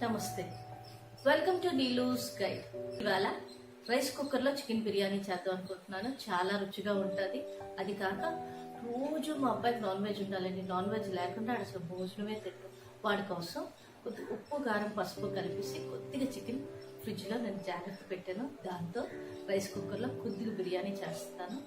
నమస్తే, welcome to Neelu's guide. ఇవాళ rice కుక్కర్లో చికెన్ బిర్యానీ చేద్దాం అనుకుంటున్నాను. చాలా రుచిగా ఉంటుంది. అది కాక రోజు మా అబ్బాయికి నాన్ వెజ్ ఉండాలండి. నాన్ వెజ్ లేకుండా అసలు భోజనమే తింటాం. వాడి కోసం కొద్ది ఉప్పు, కారం, పసుపు కలిపేసి కొద్దిగా చికెన్ ఫ్రిడ్జ్లో నేను జాగ్రత్త పెట్టాను. దాంతో రైస్ కుక్కర్లో కొద్దిగా బిర్యానీ చేస్తాను.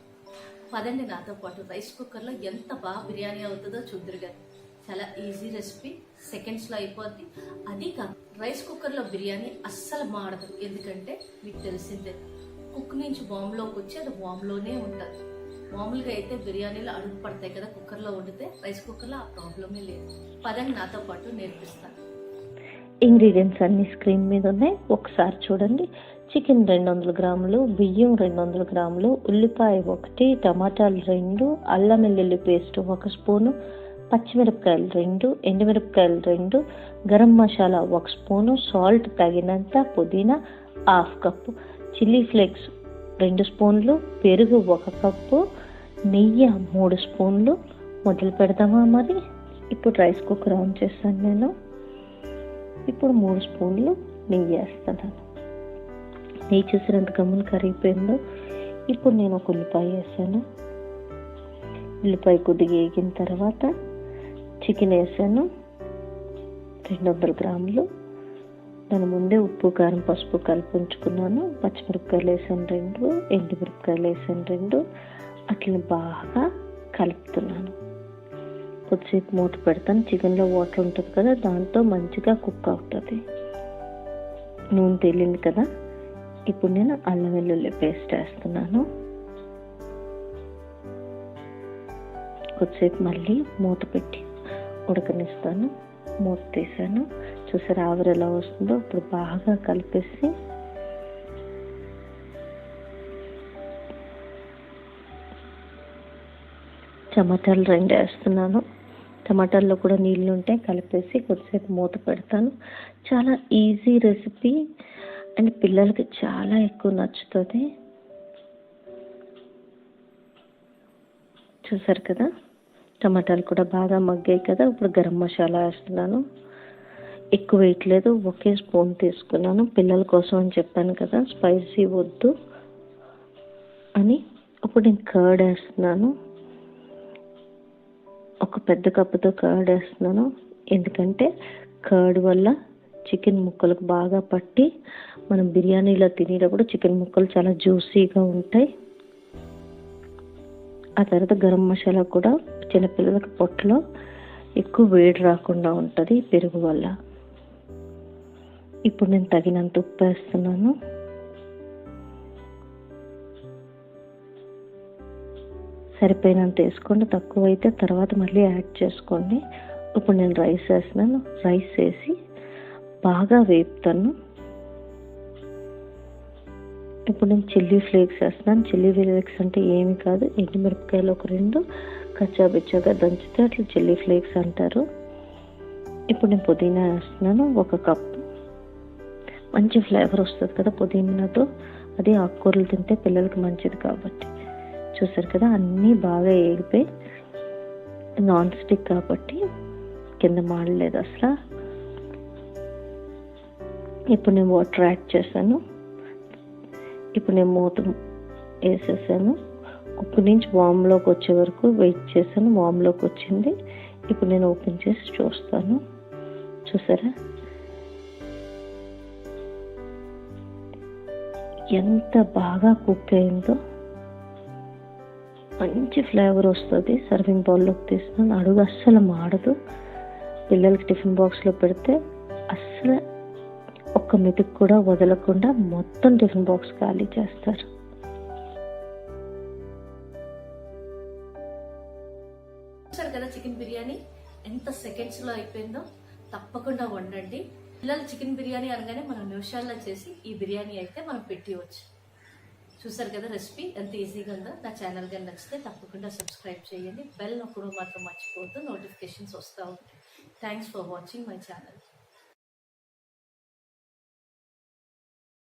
పదండి నాతో పాటు. రైస్ కుక్కర్లో ఎంత బాగా బిర్యానీ అవుతుందో చూద్దరు కానీ. చాలా ఈజీ రెసిపీ, సెకండ్స్లో అయిపోద్ది. అది కాదు, రైస్ కుక్కర్లో బిర్యానీ అస్సలు మాడదు. ఎందుకంటే మీకు తెలిసిందే, కుక్ నుంచి బాంబులోకి వచ్చి అది బాంబులోనే ఉంటుంది. మామూలుగా అయితే బిర్యానీలో అడుగు పడతాయి కదా కుక్కర్లో వండితే. రైస్ కుక్కర్లో ఆ ప్రాబ్లమే లేదు. పదండి నాతో పాటు నేర్పిస్తాను. ఇంగ్రీడియంట్స్ అన్ని స్క్రీన్ మీద ఉన్నాయి, ఒకసారి చూడండి. చికెన్ 200 గ్రాములు, బియ్యం 200 గ్రాములు, ఉల్లిపాయ 1, టమాటాలు 2, అల్లం వెల్లుల్లి పేస్ట్ 1 స్పూను, పచ్చిమిరపకాయలు 2, ఎండుమిరపకాయలు 2, గరం మసాలా 1 స్పూను, సాల్ట్ తగినంత, పుదీనా 1/2 కప్పు, చిల్లీ ఫ్లేక్స్ 2 స్పూన్లు, పెరుగు 1 కప్పు, నెయ్యి 3 స్పూన్లు. మొదలు పెడదామా మరి? ఇప్పుడు రైస్ కుక్కర్ ఆన్ చేస్తాను నేను. ఇప్పుడు 3 స్పూన్లు నెయ్యి వేస్తున్నాను. నెయ్యి చూసినంత గమ్మున కరిగిపోయిందో. ఇప్పుడు నేను ఒక ఉల్లిపాయ వేసాను. ఉల్లిపాయ కొద్దిగా వేగిన తర్వాత చికెన్ వేసాను 200 గ్రాములు. దాని ముందే ఉప్పు, కారం, పసుపు కలిపి ఉంచుకున్నాను. పచ్చిమిరపకాయలు వేసాను 2, ఎండుమిరపకాయలు వేసాను 2. అట్లా బాగా కలుపుతున్నాను. కొద్దిసేపు మూత పెడతాను. చికెన్లో వాటర్ ఉంటుంది కదా, దాంతో మంచిగా కుక్ అవుతుంది. నూనె తేలింది కదా. ఇప్పుడు నేను అల్లం వెల్లుల్లి పేస్ట్ వేస్తున్నాను. కొద్దిసేపు మళ్ళీ మూత పెట్టి ఉడకనిస్తాను. మూత తీసాను. చూసారు ఆవిరి ఎలా వస్తుందో. ఇప్పుడు బాగా కలిపేసి టమాటాలు 2 వేస్తున్నాను. టమాటాల్లో కూడా నీళ్ళు ఉంటాయి. కలిపేసి కొద్దిసేపు మూత పెడతాను. చాలా ఈజీ రెసిపీ అండ్ పిల్లలకి చాలా ఎక్కువ నచ్చుతుంది. చూసారు కదా, టమాటాలు కూడా బాగా మగ్గాయి కదా. ఇప్పుడు గరం మసాలా వేస్తున్నాను. ఎక్కువ వేయట్లేదు, 1 స్పూన్ తీసుకున్నాను. పిల్లల కోసం అని చెప్పాను కదా, స్పైసీ వద్దు అని. ఇప్పుడు నేను కర్డ్ వేస్తున్నాను. ఒక పెద్ద కప్పుతో కర్డ్ వేస్తున్నాను. ఎందుకంటే కర్డ్ వల్ల చికెన్ ముక్కలకు బాగా పట్టి మనం బిర్యానీలో తినేటప్పుడు చికెన్ ముక్కలు చాలా జ్యూసీగా ఉంటాయి. ఆ తర్వాత గరం మసాలా కూడా చిన్నపిల్లలకి పొట్టలో ఎక్కువ వేడి రాకుండా ఉంటుంది పెరుగు వల్ల. ఇప్పుడు నేను తగినంత ఉప్పు వేస్తున్నాను. సరిపోయినంత వేసుకోండి, తక్కువ అయితే తర్వాత మళ్ళీ యాడ్ చేసుకోండి. ఇప్పుడు నేను రైస్ వేస్తున్నాను. రైస్ వేసి బాగా వేపుతాను. ఇప్పుడు నేను చిల్లీ ఫ్లేక్స్ వేస్తున్నాను. చిల్లీ ఫ్లేక్స్ అంటే ఏమి కాదు, ఎండుమిరపకాయలు ఒక 2 కచ్చాబిచ్చాగా దంచితే అట్లా చిల్లీ ఫ్లేక్స్ అంటారు. ఇప్పుడు నేను పుదీనా వేస్తున్నాను 1 కప్పు. మంచి ఫ్లేవర్ వస్తుంది కదా పుదీనాతో. అది ఆకుకూరలు తింటే పిల్లలకి మంచిది కాబట్టి. చూసారు కదా, అన్నీ బాగా ఏగిపోయి, నాన్ స్టిక్ కాబట్టి కింద మాడలేదు అసలు. ఇప్పుడు నేను వాటర్ యాడ్ చేశాను. ఇప్పుడు నేను మూత వేసేసాను. కుక్కర్ నుంచి వామ్లోకి వచ్చే వరకు వెయిట్ చేశాను. వామ్లోకి వచ్చింది. ఇప్పుడు నేను ఓపెన్ చేసి చూస్తాను. చూసారా ఎంత బాగా కుక్ అయిందో. మంచి ఫ్లేవర్ వస్తుంది. సర్వింగ్ బౌల్లోకి తీస్తున్నాను. అడుగు అస్సలు మాడదు. పిల్లలకి టిఫిన్ బాక్స్లో పెడితే అస్సలు ఒక్క మెతుకు కూడా వదలకుండా మొత్తం టిఫిన్ బాక్స్ ఖాళీ చేస్తారు. చూసారు కదా చికెన్ బిర్యానీ ఎంత సెకండ్స్లో అయిపోయిందో. తప్పకుండా వండండి. పిల్లలు చికెన్ బిర్యానీ అనగానే మనం నిమిషాల్లో చేసి ఈ బిర్యానీ అయితే మనం పెట్టివచ్చు. చూసారు కదా రెసిపీ ఎంత ఈజీగా ఉందో. నా ఛానల్ కానీ నచ్చితే తప్పకుండా సబ్స్క్రైబ్ చేయండి. బెల్ నొక్కడం మాత్రం మర్చిపోవద్దు, నోటిఫికేషన్స్ వస్తూ ఉంటాయి. Thanks for watching my channel.